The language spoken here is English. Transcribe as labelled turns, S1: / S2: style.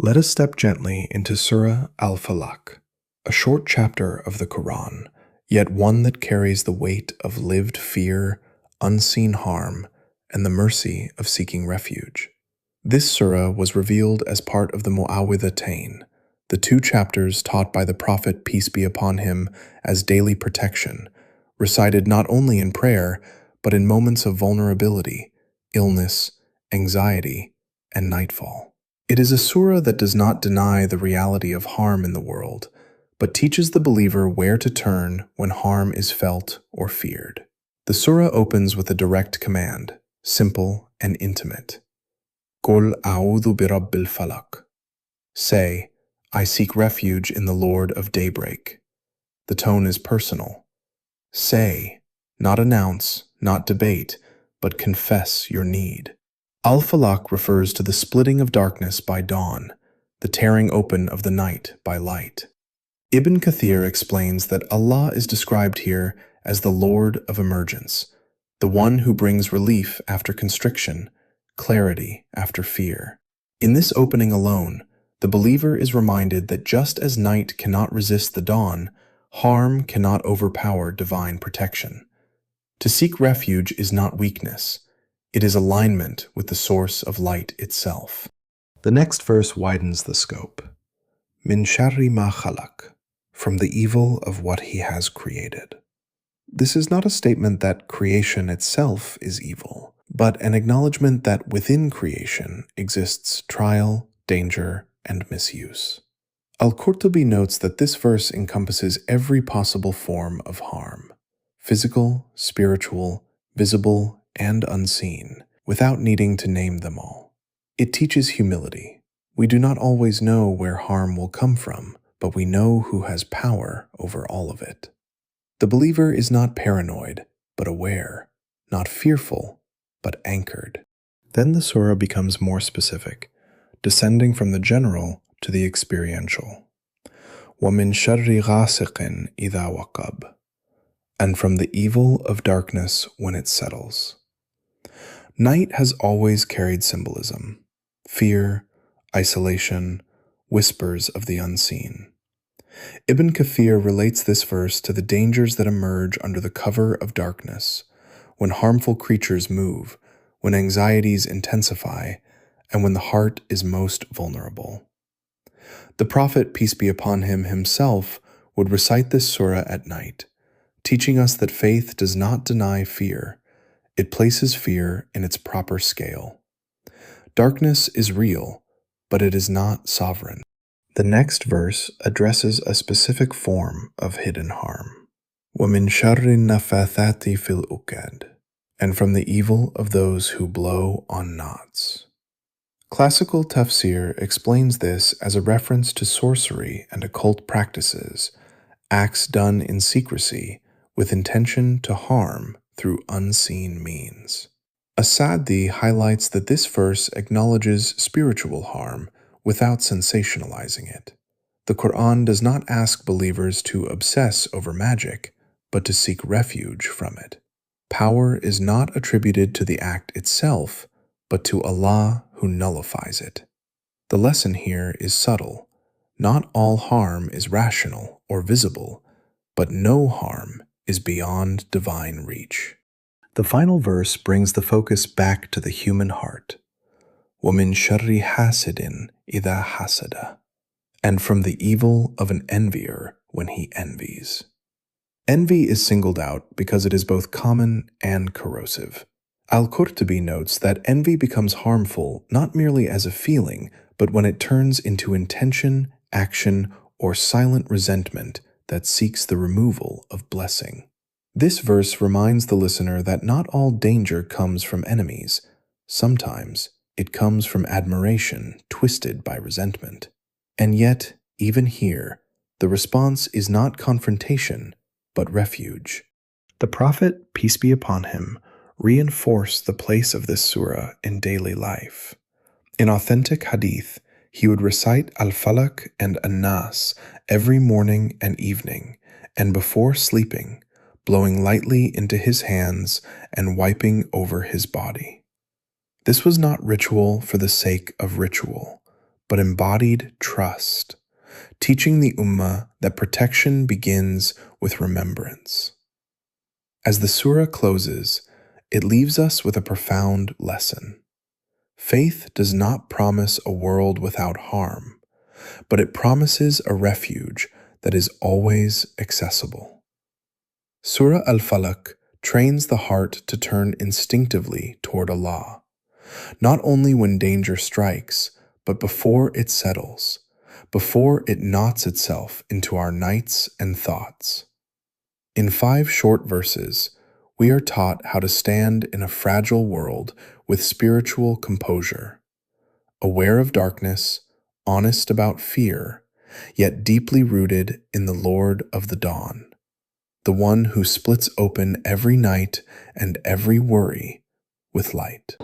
S1: Let us step gently into Surah Al-Falaq, a short chapter of the Quran, yet one that carries the weight of lived fear, unseen harm, and the mercy of seeking refuge. This surah was revealed as part of the Mu'awwidhatayn, the two chapters taught by the Prophet, peace be upon him, as daily protection, recited not only in prayer, but in moments of vulnerability, illness, anxiety, and nightfall. It is a surah that does not deny the reality of harm in the world, but teaches the believer where to turn when harm is felt or feared. The surah opens with a direct command, simple and intimate. Qul a'udhu bi rabbil falaq. Say, I seek refuge in the Lord of daybreak. The tone is personal. Say, not announce, not debate, but confess your need. Al-Falaq refers to the splitting of darkness by dawn, the tearing open of the night by light. Ibn Kathir explains that Allah is described here as the Lord of emergence, the one who brings relief after constriction, clarity after fear. In this opening alone, the believer is reminded that just as night cannot resist the dawn, harm cannot overpower divine protection. To seek refuge is not weakness. It is alignment with the source of light itself. The next verse widens the scope. Min sharri ma khalaq, from the evil of what he has created. This is not a statement that creation itself is evil, but an acknowledgement that within creation exists trial, danger, and misuse. Al-Qurtubi notes that this verse encompasses every possible form of harm, physical, spiritual, visible, and unseen, without needing to name them all. It teaches humility. We do not always know where harm will come from, but we know who has power over all of it. The believer is not paranoid, but aware, not fearful, but anchored. Then the surah becomes more specific, descending from the general to the experiential. وَمِن شَرِّ غَاسِقٍ إِذَا وَقَبَ, and from the evil of darkness when it settles. Night has always carried symbolism, fear, isolation, whispers of the unseen. Ibn Kathir relates this verse to the dangers that emerge under the cover of darkness, when harmful creatures move, when anxieties intensify, and when the heart is most vulnerable. The Prophet, peace be upon him, himself would recite this surah at night, teaching us that faith does not deny fear. It places fear in its proper scale. Darkness is real, but it is not sovereign. The next verse addresses a specific form of hidden harm. وَمِن شَرِّ النَّفَّاثَاتِ فِي الْعُقَدِ, and from the evil of those who blow on knots. Classical Tafsir explains this as a reference to sorcery and occult practices, acts done in secrecy with intention to harm through unseen means. As-Sa'di highlights that this verse acknowledges spiritual harm without sensationalizing it. The Quran does not ask believers to obsess over magic, but to seek refuge from it. Power is not attributed to the act itself, but to Allah who nullifies it. The lesson here is subtle. Not all harm is rational or visible, but no harm is beyond divine reach. The final verse brings the focus back to the human heart. وَمِن شَرِّ حَاسِدٍ إِذَا حَسَدَ, and from the evil of an envier when he envies. Envy is singled out because it is both common and corrosive. Al-Qurtubi notes that envy becomes harmful not merely as a feeling, but when it turns into intention, action, or silent resentment that seeks the removal of blessing. This verse reminds the listener that not all danger comes from enemies. Sometimes it comes from admiration twisted by resentment. And yet, even here, the response is not confrontation, but refuge. The Prophet, peace be upon him, reinforced the place of this surah in daily life. In authentic hadith, he would recite Al-Falaq and An-Nas every morning and evening, and before sleeping, blowing lightly into his hands and wiping over his body. This was not ritual for the sake of ritual, but embodied trust, teaching the Ummah that protection begins with remembrance. As the surah closes, it leaves us with a profound lesson. Faith does not promise a world without harm, but it promises a refuge that is always accessible. Surah Al-Falaq trains the heart to turn instinctively toward Allah, not only when danger strikes, but before it settles, before it knots itself into our nights and thoughts. In 5 short verses, we are taught how to stand in a fragile world with spiritual composure, aware of darkness, honest about fear, yet deeply rooted in the Lord of the Dawn, the one who splits open every night and every worry with light.